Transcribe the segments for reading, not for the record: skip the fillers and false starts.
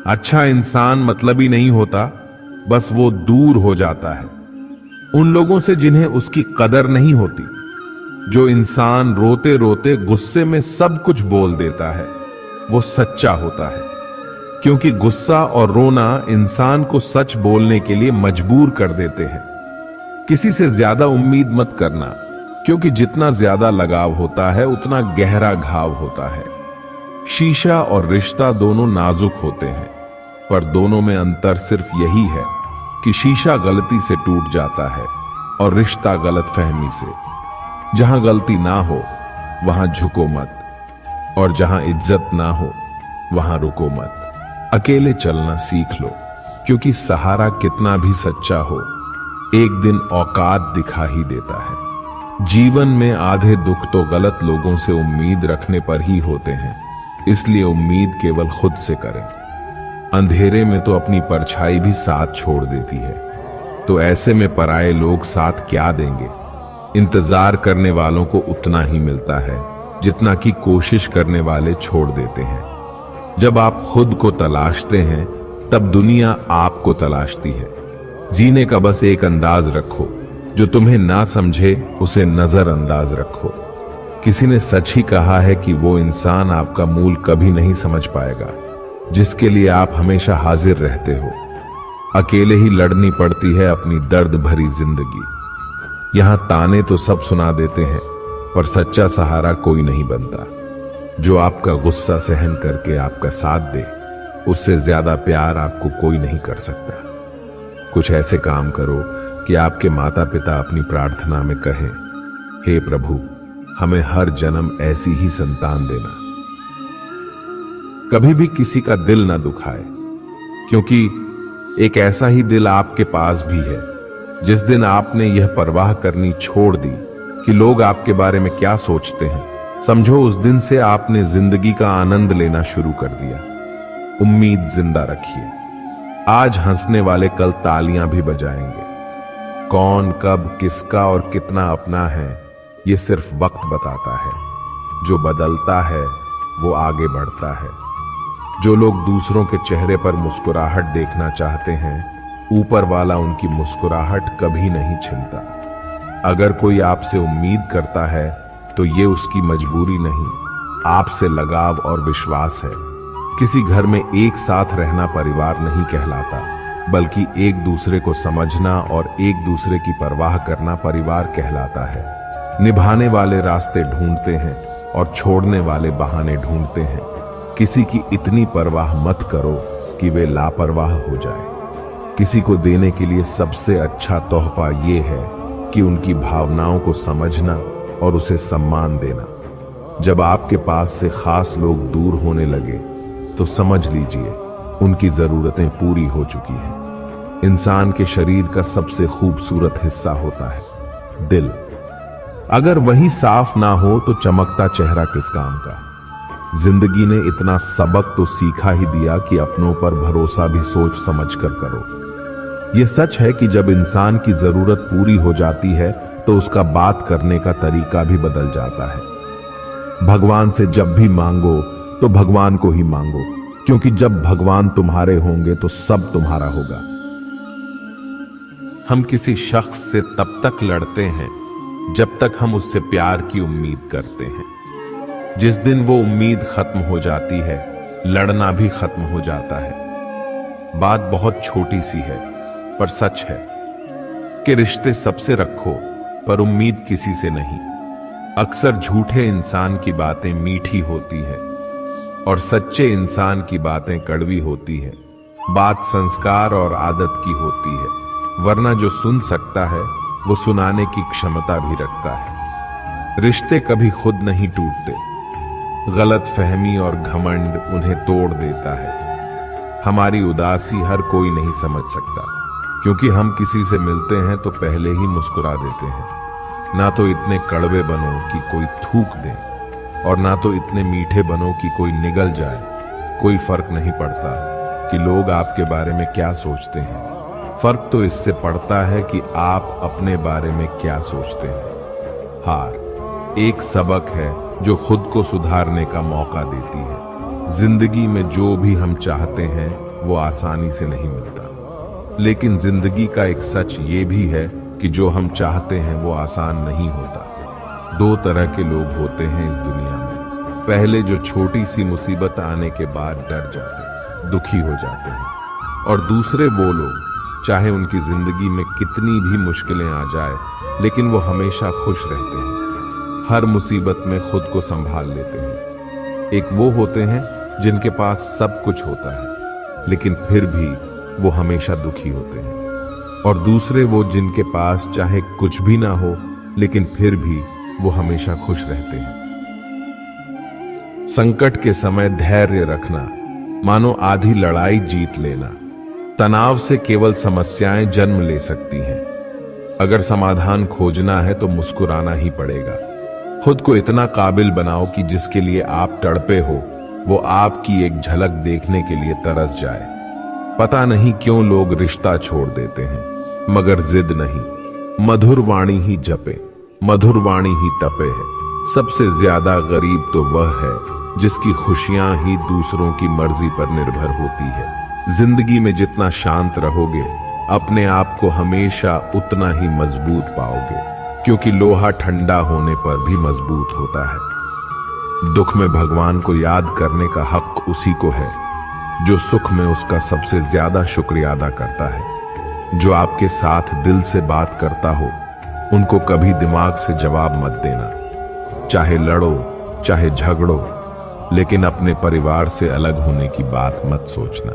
अच्छा इंसान मतलबी नहीं होता, बस वो दूर हो जाता है उन लोगों से जिन्हें उसकी कदर नहीं होती। जो इंसान रोते रोते गुस्से में सब कुछ बोल देता है वो सच्चा होता है, क्योंकि गुस्सा और रोना इंसान को सच बोलने के लिए मजबूर कर देते हैं। किसी से ज्यादा उम्मीद मत करना, क्योंकि जितना ज्यादा लगाव होता है उतना गहरा घाव होता है। शीशा और रिश्ता दोनों नाजुक होते हैं, पर दोनों में अंतर सिर्फ यही है कि शीशा गलती से टूट जाता है और रिश्ता गलतफहमी से। जहां गलती ना हो वहां झुको मत, और जहां इज्जत ना हो वहां रुको मत। अकेले चलना सीख लो, क्योंकि सहारा कितना भी सच्चा हो एक दिन औकात दिखा ही देता है। जीवन में आधे दुख तो गलत लोगों से उम्मीद रखने पर ही होते हैं, इसलिए उम्मीद केवल खुद से करें। अंधेरे में तो अपनी परछाई भी साथ छोड़ देती है, तो ऐसे में पराये लोग साथ क्या देंगे। इंतजार करने वालों को उतना ही मिलता है जितना कि कोशिश करने वाले छोड़ देते हैं। जब आप खुद को तलाशते हैं तब दुनिया आपको तलाशती है। जीने का बस एक अंदाज रखो, जो तुम्हें ना समझे उसे नजरअंदाज रखो। किसी ने सच ही कहा है कि वो इंसान आपका मूल कभी नहीं समझ पाएगा जिसके लिए आप हमेशा हाजिर रहते हो। अकेले ही लड़नी पड़ती है अपनी दर्द भरी जिंदगी। यहां ताने तो सब सुना देते हैं, पर सच्चा सहारा कोई नहीं बनता। जो आपका गुस्सा सहन करके आपका साथ दे, उससे ज्यादा प्यार आपको कोई नहीं कर सकता। कुछ ऐसे काम करो कि आपके माता पिता अपनी प्रार्थना में कहें, हे प्रभु, हमें हर जन्म ऐसी ही संतान देना। कभी भी किसी का दिल ना दुखाए, क्योंकि एक ऐसा ही दिल आपके पास भी है। जिस दिन आपने यह परवाह करनी छोड़ दी कि लोग आपके बारे में क्या सोचते हैं, समझो उस दिन से आपने जिंदगी का आनंद लेना शुरू कर दिया। उम्मीद जिंदा रखिए। आज हंसने वाले कल तालियां भी बजाएंगे। कौन कब किसका और कितना अपना है, ये सिर्फ वक्त बताता है। जो बदलता है वो आगे बढ़ता है। जो लोग दूसरों के चेहरे पर मुस्कुराहट देखना चाहते हैं, ऊपर वाला उनकी मुस्कुराहट कभी नहीं छिनता। अगर कोई आपसे उम्मीद करता है तो ये उसकी मजबूरी नहीं, आपसे लगाव और विश्वास है। किसी घर में एक साथ रहना परिवार नहीं कहलाता, बल्कि एक दूसरे को समझना और एक दूसरे की परवाह करना परिवार कहलाता है। निभाने वाले रास्ते ढूंढते हैं और छोड़ने वाले बहाने ढूंढते हैं। किसी की इतनी परवाह मत करो कि वे लापरवाह हो जाए। किसी को देने के लिए सबसे अच्छा तोहफा ये है कि उनकी भावनाओं को समझना और उसे सम्मान देना। जब आपके पास से खास लोग दूर होने लगे तो समझ लीजिए उनकी जरूरतें पूरी हो चुकी हैं। इंसान के शरीर का सबसे खूबसूरत हिस्सा होता है दिल। अगर वही साफ ना हो तो चमकता चेहरा किस काम का। जिंदगी ने इतना सबक तो सीखा ही दिया कि अपनों पर भरोसा भी सोच समझ कर करो। यह सच है कि जब इंसान की जरूरत पूरी हो जाती है तो उसका बात करने का तरीका भी बदल जाता है। भगवान से जब भी मांगो तो भगवान को ही मांगो, क्योंकि जब भगवान तुम्हारे होंगे तो सब तुम्हारा होगा। हम किसी शख्स से तब तक लड़ते हैं जब तक हम उससे प्यार की उम्मीद करते हैं। जिस दिन वो उम्मीद खत्म हो जाती है, लड़ना भी खत्म हो जाता है। बात बहुत छोटी सी है पर सच है कि रिश्ते सबसे रखो पर उम्मीद किसी से नहीं। अक्सर झूठे इंसान की बातें मीठी होती हैं और सच्चे इंसान की बातें कड़वी होती है। बात संस्कार और आदत की होती है, वरना जो सुन सकता है वो सुनाने की क्षमता भी रखता है। रिश्ते कभी खुद नहीं टूटते, गलत फहमी और घमंड उन्हें तोड़ देता है। हमारी उदासी हर कोई नहीं समझ सकता, क्योंकि हम किसी से मिलते हैं तो पहले ही मुस्कुरा देते हैं। ना तो इतने कड़वे बनो कि कोई थूक दे, और ना तो इतने मीठे बनो कि कोई निगल जाए। कोई फर्क नहीं पड़ता कि लोग आपके बारे में क्या सोचते हैं, फर्क तो इससे पड़ता है कि आप अपने बारे में क्या सोचते हैं। हार एक सबक है जो खुद को सुधारने का मौका देती है। जिंदगी में जो भी हम चाहते हैं वो आसानी से नहीं मिलता। लेकिन जिंदगी का एक सच ये भी है कि जो हम चाहते हैं वो आसान नहीं होता। दो तरह के लोग होते हैं इस दुनिया में। पहले जो छोटी सी मुसीबत आने के बाद डर जाते, दुखी हो जाते हैं, और दूसरे वो लोग चाहे उनकी जिंदगी में कितनी भी मुश्किलें आ जाए लेकिन वो हमेशा खुश रहते हैं, हर मुसीबत में खुद को संभाल लेते हैं। एक वो होते हैं जिनके पास सब कुछ होता है लेकिन फिर भी वो हमेशा दुखी होते हैं, और दूसरे वो जिनके पास चाहे कुछ भी ना हो लेकिन फिर भी वो हमेशा खुश रहते हैं। संकट के समय धैर्य रखना मानो आधी लड़ाई जीत लेना। तनाव से केवल समस्याएं जन्म ले सकती हैं। अगर समाधान खोजना है तो मुस्कुराना ही पड़ेगा। खुद को इतना काबिल बनाओ कि जिसके लिए आप तड़पे हो वो आपकी एक झलक देखने के लिए तरस जाए। पता नहीं क्यों लोग रिश्ता छोड़ देते हैं, मगर जिद नहीं। मधुर वाणी ही जपे, मधुर वाणी ही तपे है। सबसे ज्यादा गरीब तो वह है जिसकी खुशियां ही दूसरों की मर्जी पर निर्भर होती है। जिंदगी में जितना शांत रहोगे अपने आप को हमेशा उतना ही मजबूत पाओगे, क्योंकि लोहा ठंडा होने पर भी मजबूत होता है। दुख में भगवान को याद करने का हक उसी को है जो सुख में उसका सबसे ज्यादा शुक्रिया अदा करता है। जो आपके साथ दिल से बात करता हो उनको कभी दिमाग से जवाब मत देना। चाहे लड़ो चाहे झगड़ो, लेकिन अपने परिवार से अलग होने की बात मत सोचना,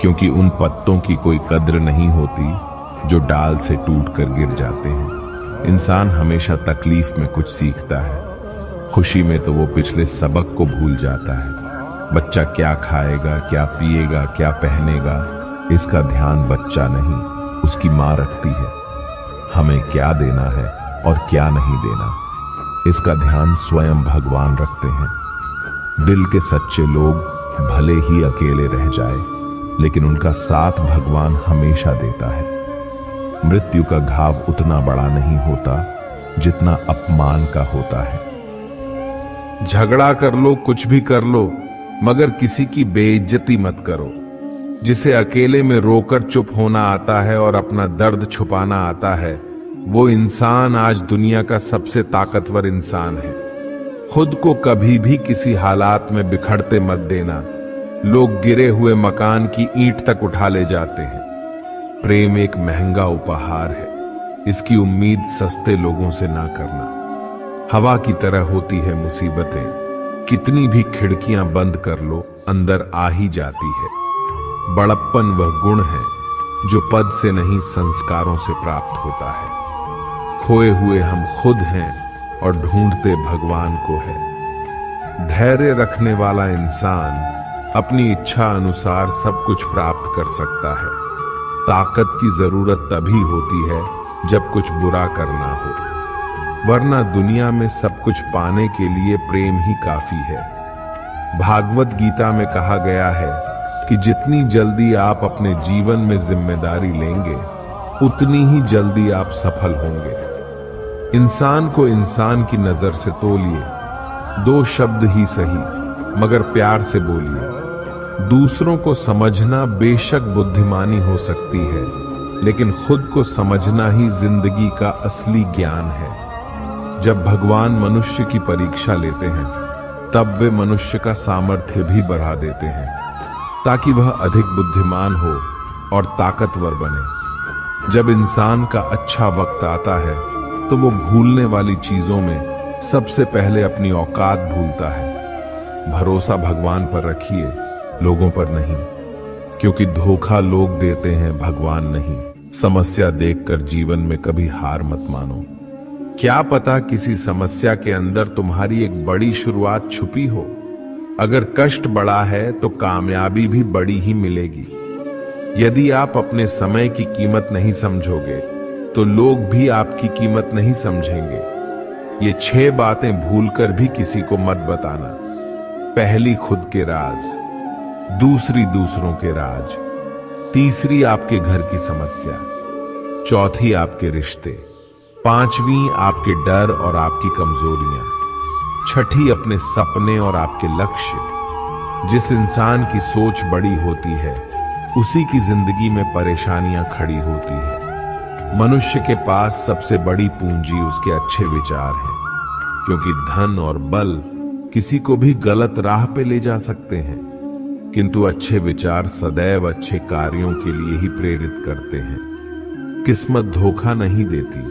क्योंकि उन पत्तों की कोई कद्र नहीं होती जो डाल से टूटकर गिर जाते हैं। इंसान हमेशा तकलीफ में कुछ सीखता है, खुशी में तो वो पिछले सबक को भूल जाता है। बच्चा क्या खाएगा, क्या पिएगा, क्या पहनेगा, इसका ध्यान बच्चा नहीं उसकी माँ रखती है। हमें क्या देना है और क्या नहीं देना, इसका ध्यान स्वयं भगवान रखते हैं। दिल के सच्चे लोग भले ही अकेले रह जाए लेकिन उनका साथ भगवान हमेशा देता है। मृत्यु का घाव उतना बड़ा नहीं होता जितना अपमान का होता है। झगड़ा कर लो, कुछ भी कर लो, मगर किसी की बेइज्जती मत करो। जिसे अकेले में रोकर चुप होना आता है और अपना दर्द छुपाना आता है, वो इंसान आज दुनिया का सबसे ताकतवर इंसान है। खुद को कभी भी किसी हालात में बिखरते मत देना। लोग गिरे हुए मकान की ईंट तक उठा ले जाते हैं। प्रेम एक महंगा उपहार है, इसकी उम्मीद सस्ते लोगों से ना करना। हवा की तरह होती है मुसीबतें, कितनी भी खिड़कियां बंद कर लो अंदर आ ही जाती है। बड़प्पन वह गुण है जो पद से नहीं संस्कारों से प्राप्त होता है। खोए हुए हम खुद हैं और ढूंढते भगवान को है। धैर्य रखने वाला इंसान अपनी इच्छा अनुसार सब कुछ प्राप्त कर सकता है। ताकत की जरूरत तभी होती है जब कुछ बुरा करना हो, वरना दुनिया में सब कुछ पाने के लिए प्रेम ही काफी है। भागवत गीता में कहा गया है कि जितनी जल्दी आप अपने जीवन में जिम्मेदारी लेंगे उतनी ही जल्दी आप सफल होंगे। इंसान को इंसान की नजर से तोलिए, दो शब्द ही सही मगर प्यार से बोलिए। दूसरों को समझना बेशक बुद्धिमानी हो सकती है, लेकिन खुद को समझना ही जिंदगी का असली ज्ञान है। जब भगवान मनुष्य की परीक्षा लेते हैं तब वे मनुष्य का सामर्थ्य भी बढ़ा देते हैं ताकि वह अधिक बुद्धिमान हो और ताकतवर बने। जब इंसान का अच्छा वक्त आता है तो वो भूलने वाली चीजों में सबसे पहले अपनी औकात भूलता है। भरोसा भगवान पर रखिए, लोगों पर नहीं, क्योंकि धोखा लोग देते हैं, भगवान नहीं। समस्या देखकर जीवन में कभी हार मत मानो। क्या पता किसी समस्या के अंदर तुम्हारी एक बड़ी शुरुआत छुपी हो। अगर कष्ट बड़ा है तो कामयाबी भी बड़ी ही मिलेगी। यदि आप अपने समय की कीमत नहीं समझोगे तो लोग भी आपकी कीमत नहीं समझेंगे। ये 6 बातें भूलकर भी किसी को मत बताना। पहली, खुद के राज। दूसरी, दूसरों के राज। तीसरी, आपके घर की समस्या। चौथी, आपके रिश्ते। पांचवी, आपके डर और आपकी कमजोरियां। छठी, अपने सपने और आपके लक्ष्य। जिस इंसान की सोच बड़ी होती है उसी की जिंदगी में परेशानियां खड़ी होती है। मनुष्य के पास सबसे बड़ी पूंजी उसके अच्छे विचार हैं, क्योंकि धन और बल किसी को भी गलत राह पे ले जा सकते हैं, किंतु अच्छे विचार सदैव अच्छे कार्यों के लिए ही प्रेरित करते हैं। किस्मत धोखा नहीं देती,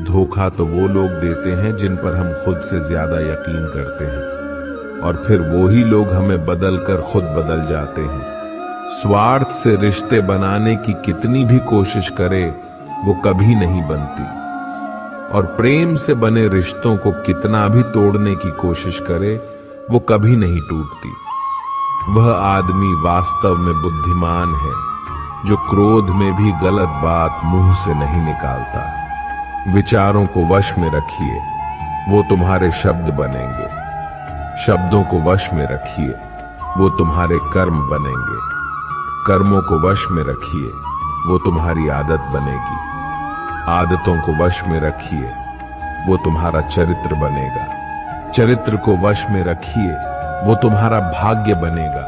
धोखा तो वो लोग देते हैं जिन पर हम खुद से ज्यादा यकीन करते हैं, और फिर वो ही लोग हमें बदल कर खुद बदल जाते हैं। स्वार्थ से रिश्ते बनाने की कितनी भी कोशिश करे वो कभी नहीं बनती, और प्रेम से बने रिश्तों को कितना भी तोड़ने की कोशिश करे वो कभी नहीं टूटती। वह आदमी वास्तव में बुद्धिमान है जो क्रोध में भी गलत बात मुंह से नहीं निकालता। विचारों को वश में रखिए, वो तुम्हारे शब्द बनेंगे। शब्दों को वश में रखिए, वो तुम्हारे कर्म बनेंगे। कर्मों को वश में रखिए, वो तुम्हारी आदत बनेगी। आदतों को वश में रखिए, वो तुम्हारा चरित्र बनेगा। चरित्र को वश में रखिए, वो तुम्हारा भाग्य बनेगा।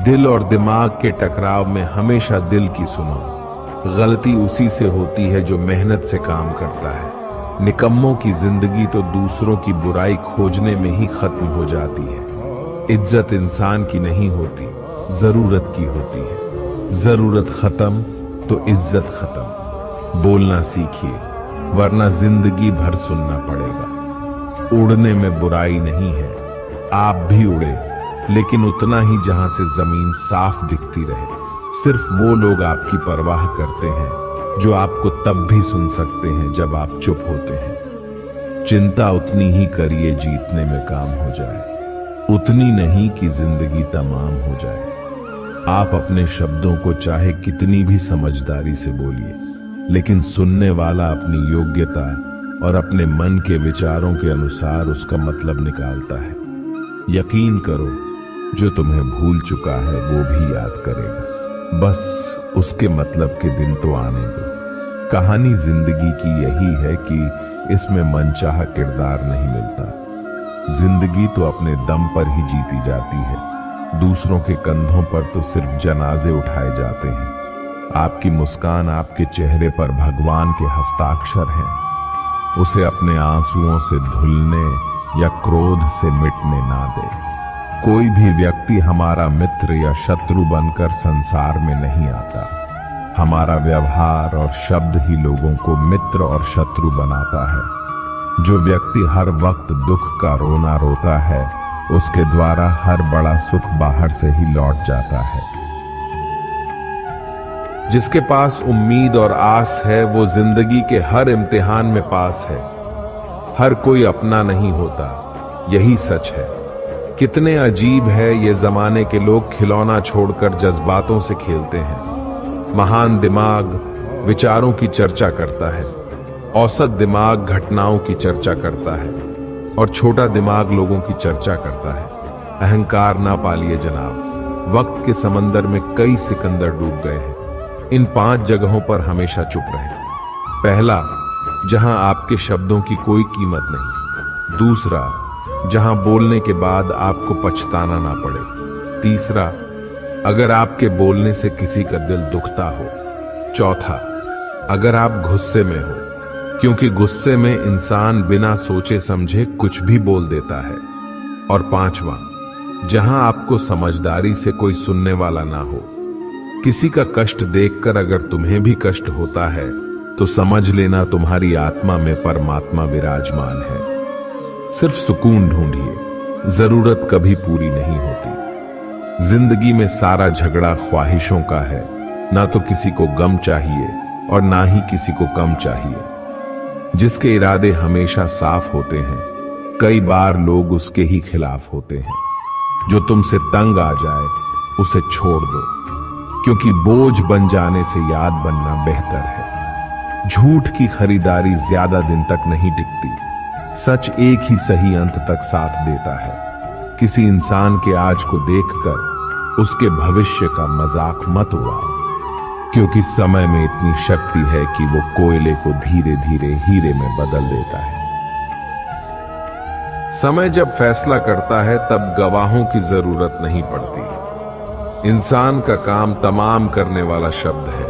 दिल और दिमाग के टकराव में हमेशा दिल की सुनो। गलती उसी से होती है जो मेहनत से काम करता है। निकम्मों की जिंदगी तो दूसरों की बुराई खोजने में ही खत्म हो जाती है। इज्जत इंसान की नहीं होती, जरूरत की होती है। जरूरत खत्म तो इज्जत खत्म। बोलना सीखिए, वरना जिंदगी भर सुनना पड़ेगा। उड़ने में बुराई नहीं है, आप भी उड़े, लेकिन उतना ही जहां से जमीन साफ दिखती रहे। सिर्फ वो लोग आपकी परवाह करते हैं जो आपको तब भी सुन सकते हैं जब आप चुप होते हैं। चिंता उतनी ही करिए जीतने में काम हो जाए, उतनी नहीं कि जिंदगी तमाम हो जाए। आप अपने शब्दों को चाहे कितनी भी समझदारी से बोलिए, लेकिन सुनने वाला अपनी योग्यता और अपने मन के विचारों के अनुसार उसका मतलब निकालता है। यकीन करो, जो तुम्हें भूल चुका है वो भी याद करेगा। बस उसके मतलब के दिन तो आने दो। कहानी जिंदगी की यही है कि इसमें मनचाहा किरदार नहीं मिलता। जिंदगी तो अपने दम पर ही जीती जाती है। दूसरों के कंधों पर तो सिर्फ जनाजे उठाए जाते हैं। आपकी मुस्कान आपके चेहरे पर भगवान के हस्ताक्षर हैं। उसे अपने आंसुओं से धुलने या क्रोध से मिटने ना दे। कोई भी व्यक्ति हमारा मित्र या शत्रु बनकर संसार में नहीं आता। हमारा व्यवहार और शब्द ही लोगों को मित्र और शत्रु बनाता है। जो व्यक्ति हर वक्त दुख का रोना रोता है, उसके द्वारा हर बड़ा सुख बाहर से ही लौट जाता है। जिसके पास उम्मीद और आस है वो जिंदगी के हर इम्तिहान में पास है। हर कोई अपना नहीं होता, यही सच है। कितने अजीब है ये जमाने के लोग खिलौना छोड़कर जज्बातों से खेलते हैं। महान दिमाग विचारों की चर्चा करता है, औसत दिमाग घटनाओं की चर्चा करता है, और छोटा दिमाग लोगों की चर्चा करता है। अहंकार ना पालिए जनाब। वक्त के समंदर में कई सिकंदर डूब गए हैं। इन 5 जगहों पर हमेशा चुप रहें। पहला, जहां आपके शब्दों की कोई कीमत नहीं। दूसरा, जहां बोलने के बाद आपको पछताना ना पड़े। तीसरा, अगर आपके बोलने से किसी का दिल दुखता हो। चौथा, अगर आप गुस्से में हो, क्योंकि गुस्से में इंसान बिना सोचे समझे कुछ भी बोल देता है। और पांचवा, जहां आपको समझदारी से कोई सुनने वाला ना हो। किसी का कष्ट देखकर अगर तुम्हें भी कष्ट होता है तो समझ लेना तुम्हारी आत्मा में परमात्मा विराजमान है। सिर्फ सुकून ढूंढिए, जरूरत कभी पूरी नहीं होती। जिंदगी में सारा झगड़ा ख्वाहिशों का है। ना तो किसी को गम चाहिए और ना ही किसी को कम चाहिए। जिसके इरादे हमेशा साफ होते हैं, कई बार लोग उसके ही खिलाफ होते हैं। जो तुमसे तंग आ जाए उसे छोड़ दो, क्योंकि बोझ बन जाने से याद बनना बेहतर है। झूठ की खरीदारी ज्यादा दिन तक नहीं टिकती। सच एक ही सही अंत तक साथ देता है। किसी इंसान के आज को देखकर उसके भविष्य का मजाक मत उड़ाओ, क्योंकि समय में इतनी शक्ति है कि वो कोयले को धीरे धीरे हीरे में बदल देता है। समय जब फैसला करता है तब गवाहों की जरूरत नहीं पड़ती। इंसान का काम तमाम करने वाला शब्द है,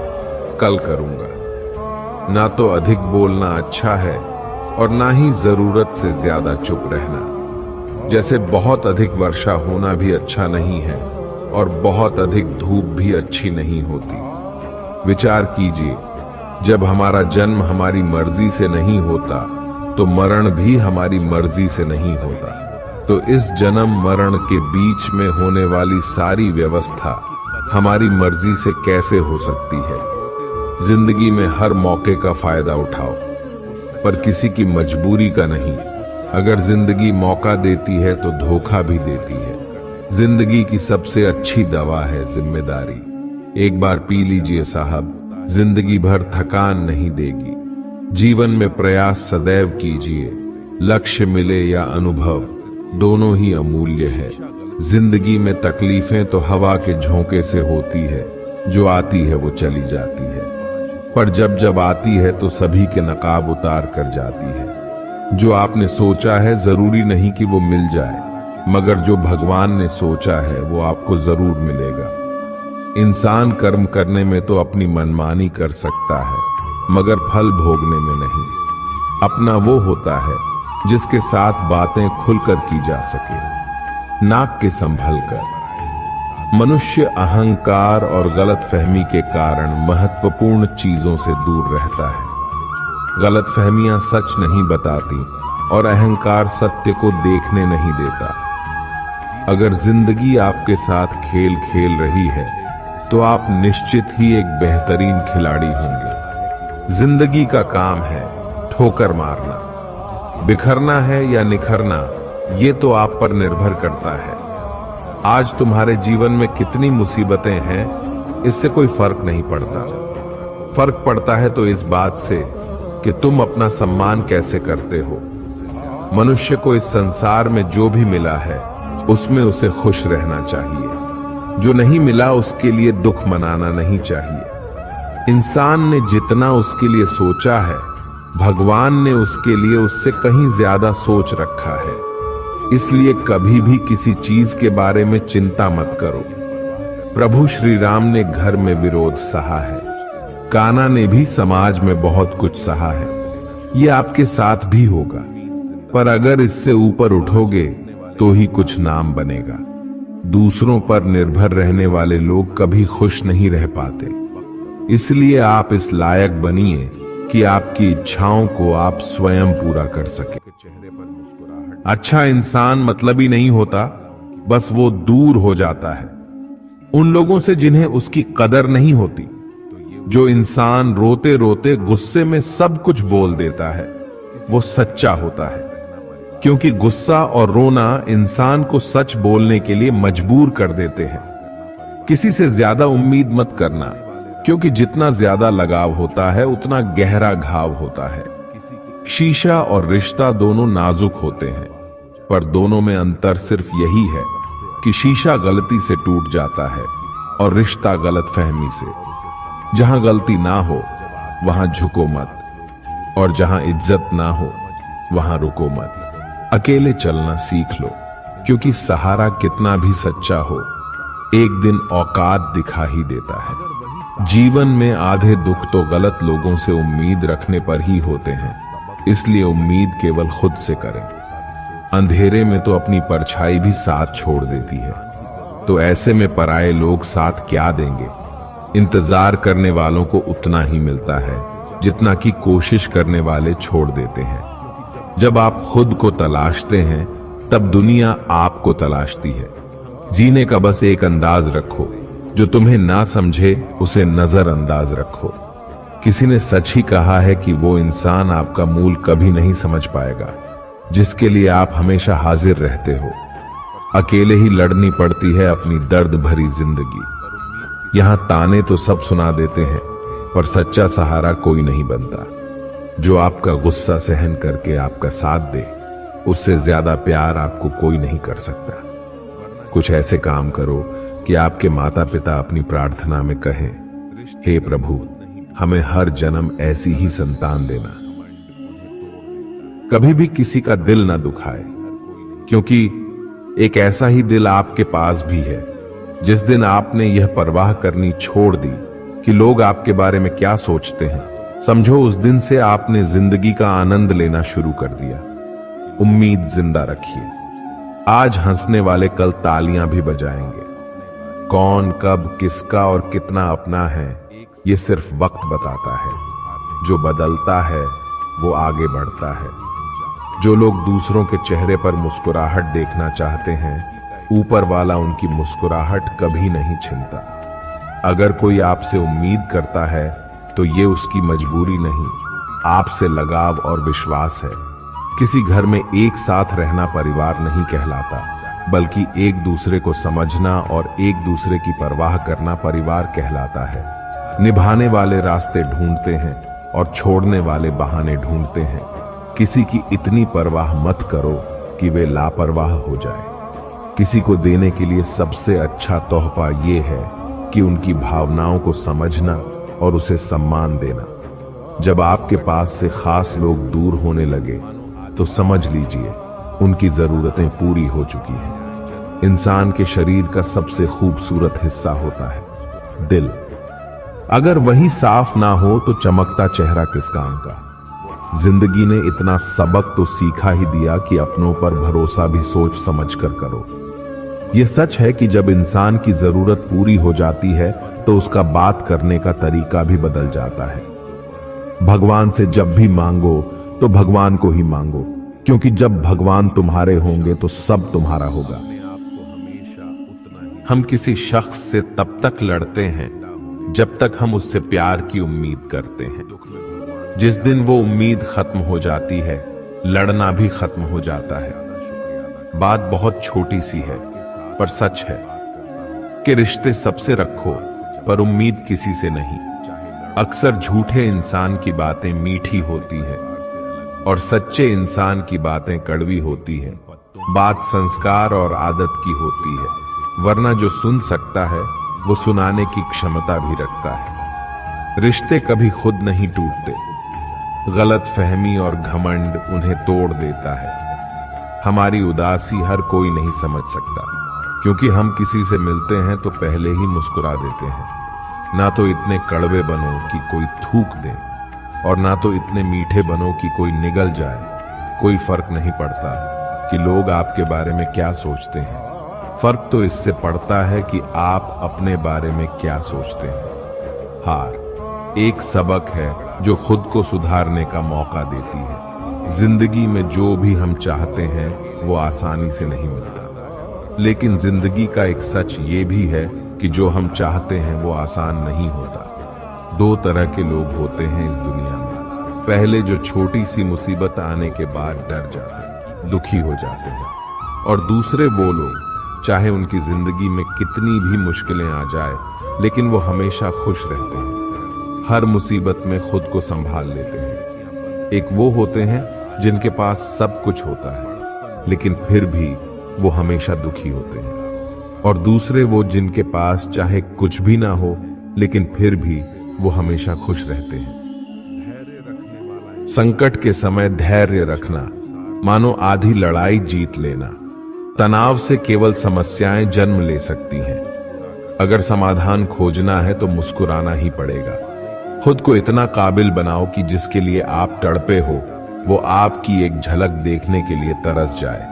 कल करूंगा। ना तो अधिक बोलना अच्छा है और ना ही जरूरत से ज्यादा चुप रहना। जैसे बहुत अधिक वर्षा होना भी अच्छा नहीं है और बहुत अधिक धूप भी अच्छी नहीं होती। विचार कीजिए, जब हमारा जन्म हमारी मर्जी से नहीं होता तो मरण भी हमारी मर्जी से नहीं होता। तो इस जन्म मरण के बीच में होने वाली सारी व्यवस्था हमारी मर्जी से कैसे हो सकती है। जिंदगी में हर मौके का फायदा उठाओ, पर किसी की मजबूरी का नहीं। अगर जिंदगी मौका देती है तो धोखा भी देती है। जिंदगी की सबसे अच्छी दवा है जिम्मेदारी। एक बार पी लीजिए साहब, जिंदगी भर थकान नहीं देगी। जीवन में प्रयास सदैव कीजिए, लक्ष्य मिले या अनुभव दोनों ही अमूल्य है। जिंदगी में तकलीफें तो हवा के झोंके से होती है, जो आती है वो चली जाती है, पर जब जब आती है तो सभी के नकाब उतार कर जाती है। जो आपने सोचा है जरूरी नहीं कि वो मिल जाए, मगर जो भगवान ने सोचा है वो आपको जरूर मिलेगा। इंसान कर्म करने में तो अपनी मनमानी कर सकता है, मगर फल भोगने में नहीं। अपना वो होता है जिसके साथ बातें खुलकर की जा सके, नाक के संभल कर। मनुष्य अहंकार और गलतफहमी के कारण महत्वपूर्ण चीजों से दूर रहता है। गलतफहमियां सच नहीं बताती और अहंकार सत्य को देखने नहीं देता। अगर जिंदगी आपके साथ खेल खेल रही है तो आप निश्चित ही एक बेहतरीन खिलाड़ी होंगे। जिंदगी का काम है ठोकर मारना। बिखरना है या निखरना, ये तो आप पर निर्भर करता है। आज तुम्हारे जीवन में कितनी मुसीबतें हैं, इससे कोई फर्क नहीं पड़ता। फर्क पड़ता है तो इस बात से कि तुम अपना सम्मान कैसे करते हो। मनुष्य को इस संसार में जो भी मिला है उसमें उसे खुश रहना चाहिए। जो नहीं मिला उसके लिए दुख मनाना नहीं चाहिए। इंसान ने जितना उसके लिए सोचा है, भगवान ने उसके लिए उससे कहीं ज्यादा सोच रखा है। इसलिए कभी भी किसी चीज के बारे में चिंता मत करो। प्रभु श्री राम ने घर में विरोध सहा है, कान्हा ने भी समाज में बहुत कुछ सहा है। ये आपके साथ भी होगा, पर अगर इससे ऊपर उठोगे तो ही कुछ नाम बनेगा। दूसरों पर निर्भर रहने वाले लोग कभी खुश नहीं रह पाते। इसलिए आप इस लायक बनिए कि आपकी इच्छाओं को आप स्वयं पूरा कर सके। अच्छा इंसान मतलबी नहीं होता, बस वो दूर हो जाता है उन लोगों से जिन्हें उसकी कदर नहीं होती। जो इंसान रोते रोते गुस्से में सब कुछ बोल देता है वो सच्चा होता है, क्योंकि गुस्सा और रोना इंसान को सच बोलने के लिए मजबूर कर देते हैं। किसी से ज्यादा उम्मीद मत करना, क्योंकि जितना ज्यादा लगाव होता है उतना गहरा घाव होता है। शीशा और रिश्ता दोनों नाजुक होते हैं, पर दोनों में अंतर सिर्फ यही है कि शीशा गलती से टूट जाता है और रिश्ता गलतफहमी से। जहां गलती ना हो वहां झुको मत, और जहां इज्जत ना हो वहां रुको मत। अकेले चलना सीख लो, क्योंकि सहारा कितना भी सच्चा हो एक दिन औकात दिखा ही देता है। जीवन में आधे दुख तो गलत लोगों से उम्मीद रखने पर ही होते हैं, इसलिए उम्मीद केवल खुद से करें। अंधेरे में तो अपनी परछाई भी साथ छोड़ देती है, तो ऐसे में पराये लोग साथ क्या देंगे। इंतजार करने वालों को उतना ही मिलता है जितना कि कोशिश करने वाले छोड़ देते हैं। जब आप खुद को तलाशते हैं तब दुनिया आपको तलाशती है। जीने का बस एक अंदाज रखो, जो तुम्हें ना समझे उसे नजरअंदाज रखो। किसी ने सच ही कहा है कि वो इंसान आपका मूल कभी नहीं समझ पाएगा जिसके लिए आप हमेशा हाजिर रहते हो। अकेले ही लड़नी पड़ती है अपनी दर्द भरी जिंदगी। यहां ताने तो सब सुना देते हैं, पर सच्चा सहारा कोई नहीं बनता। जो आपका गुस्सा सहन करके आपका साथ दे, उससे ज्यादा प्यार आपको कोई नहीं कर सकता। कुछ ऐसे काम करो कि आपके माता पिता अपनी प्रार्थना में कहें, हे प्रभु हमें हर जन्म ऐसी ही संतान देना। कभी भी किसी का दिल ना दुखाए, क्योंकि एक ऐसा ही दिल आपके पास भी है जिस दिन आपने यह परवाह करनी छोड़ दी कि लोग आपके बारे में क्या सोचते हैं, समझो उस दिन से आपने जिंदगी का आनंद लेना शुरू कर दिया। उम्मीद जिंदा रखिए। आज हंसने वाले कल तालियां भी बजाएंगे। कौन, कब, किसका और कितना अपना है, ये सिर्फ वक्त बताता है। जो बदलता है वो आगे बढ़ता है। जो लोग दूसरों के चेहरे पर मुस्कुराहट देखना चाहते हैं, ऊपर वाला उनकी मुस्कुराहट कभी नहीं छीनता। अगर कोई आपसे उम्मीद करता है तो ये उसकी मजबूरी नहीं, आपसे लगाव और विश्वास है। किसी घर में एक साथ रहना परिवार नहीं कहलाता, बल्कि एक दूसरे को समझना और एक दूसरे की परवाह करना परिवार कहलाता है। निभाने वाले रास्ते ढूंढते हैं और छोड़ने वाले बहाने ढूंढते हैं। किसी की इतनी परवाह मत करो कि वे लापरवाह हो जाए। किसी को देने के लिए सबसे अच्छा तोहफा ये है कि उनकी भावनाओं को समझना और उसे सम्मान देना। जब आपके पास से खास लोग दूर होने लगे तो समझ लीजिए उनकी जरूरतें पूरी हो चुकी हैं। इंसान के शरीर का सबसे खूबसूरत हिस्सा होता है दिल। अगर वही साफ ना हो तो चमकता चेहरा किस काम का। जिंदगी ने इतना सबक तो सीखा ही दिया कि अपनों पर भरोसा भी सोच समझ कर करो। यह सच है कि जब इंसान की जरूरत पूरी हो जाती है तो उसका बात करने का तरीका भी बदल जाता है। भगवान से जब भी मांगो तो भगवान को ही मांगो, क्योंकि जब भगवान तुम्हारे होंगे तो सब तुम्हारा होगा। हम किसी शख्स से तब तक लड़ते हैं जब तक हम उससे प्यार की उम्मीद करते हैं। जिस दिन वो उम्मीद खत्म हो जाती है, लड़ना भी खत्म हो जाता है। बात बहुत छोटी सी है पर सच है कि रिश्ते सबसे रखो पर उम्मीद किसी से नहीं। अक्सर झूठे इंसान की बातें मीठी होती है और सच्चे इंसान की बातें कड़वी होती है। बात संस्कार और आदत की होती है, वरना जो सुन सकता है वो सुनाने की क्षमता भी रखता है। रिश्ते कभी खुद नहीं टूटते, गलत फहमी और घमंड उन्हें तोड़ देता है। हमारी उदासी हर कोई नहीं समझ सकता, क्योंकि हम किसी से मिलते हैं तो पहले ही मुस्कुरा देते हैं। ना तो इतने कड़वे बनो कि कोई थूक दे, और ना तो इतने मीठे बनो कि कोई निगल जाए। कोई फर्क नहीं पड़ता कि लोग आपके बारे में क्या सोचते हैं। फर्क तो इससे पड़ता है कि आप अपने बारे में क्या सोचते हैं। हार एक सबक है जो खुद को सुधारने का मौका देती है। जिंदगी में जो भी हम चाहते हैं वो आसानी से नहीं मिलता, लेकिन जिंदगी का एक सच ये भी है कि जो हम चाहते हैं वो आसान नहीं होता। दो तरह के लोग होते हैं इस दुनिया में। पहले जो छोटी सी मुसीबत आने के बाद डर जाते, दुखी हो जाते हैं, और दूसरे वो लोग चाहे उनकी जिंदगी में कितनी भी मुश्किलें आ जाए, लेकिन वो हमेशा खुश रहते हैं। हर मुसीबत में खुद को संभाल लेते हैं। एक वो होते हैं जिनके पास सब कुछ होता है, लेकिन फिर भी वो हमेशा दुखी होते हैं, और दूसरे वो जिनके पास चाहे कुछ भी ना हो, लेकिन फिर भी वो हमेशा खुश रहते हैं। संकट के समय धैर्य रखना मानो आधी लड़ाई जीत लेना। तनाव से केवल समस्याएं जन्म ले सकती हैं। अगर समाधान खोजना है तो मुस्कुराना ही पड़ेगा। खुद को इतना काबिल बनाओ कि जिसके लिए आप तड़पे हो वो आपकी एक झलक देखने के लिए तरस जाए।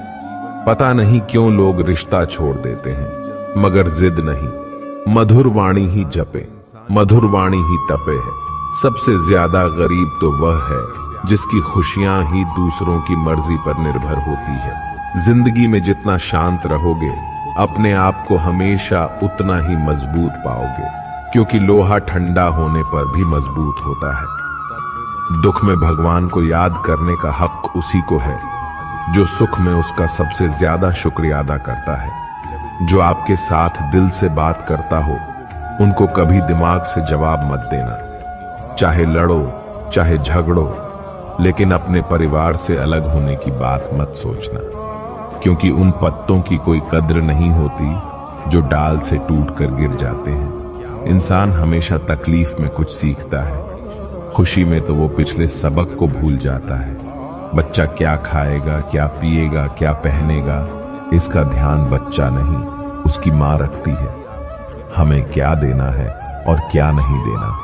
पता नहीं क्यों लोग रिश्ता छोड़ देते हैं, मगर जिद नहीं। मधुर वाणी ही जपे, मधुर वाणी ही तपे है। सबसे ज्यादा गरीब तो वह है जिसकी खुशियां ही दूसरों की मर्जी पर निर्भर होती है। जिंदगी में जितना शांत रहोगे, अपने आप को हमेशा उतना ही मजबूत पाओगे, क्योंकि लोहा ठंडा होने पर भी मजबूत होता है। दुख में भगवान को याद करने का हक उसी को है जो सुख में उसका सबसे ज्यादा शुक्रिया अदा करता है। जो आपके साथ दिल से बात करता हो, उनको कभी दिमाग से जवाब मत देना। चाहे लड़ो, चाहे झगड़ो, लेकिन अपने परिवार से अलग होने की बात मत सोचना, क्योंकि उन पत्तों की कोई कद्र नहीं होती जो डाल से टूट कर गिर जाते हैं। इंसान हमेशा तकलीफ में कुछ सीखता है, खुशी में तो वो पिछले सबक को भूल जाता है। बच्चा क्या खाएगा, क्या पिएगा, क्या पहनेगा, इसका ध्यान बच्चा नहीं, उसकी माँ रखती है। हमें क्या देना है और क्या नहीं देना,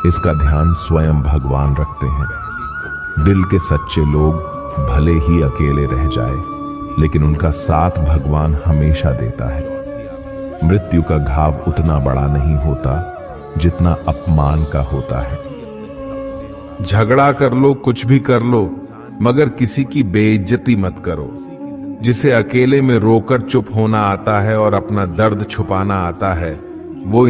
इसका ध्यान स्वयं भगवान रखते हैं। दिल के सच्चे लोग भले ही अकेले रह जाए, लेकिन उनका साथ भगवान हमेशा देता है। मृत्यु का घाव उतना बड़ा नहीं होता जितना अपमान का होता है। झगड़ा कर लो, कुछ भी कर लो, मगर किसी की बेइज्जती मत करो। जिसे अकेले में रोकर चुप होना आता है और अपना दर्द छुपाना आता है, वो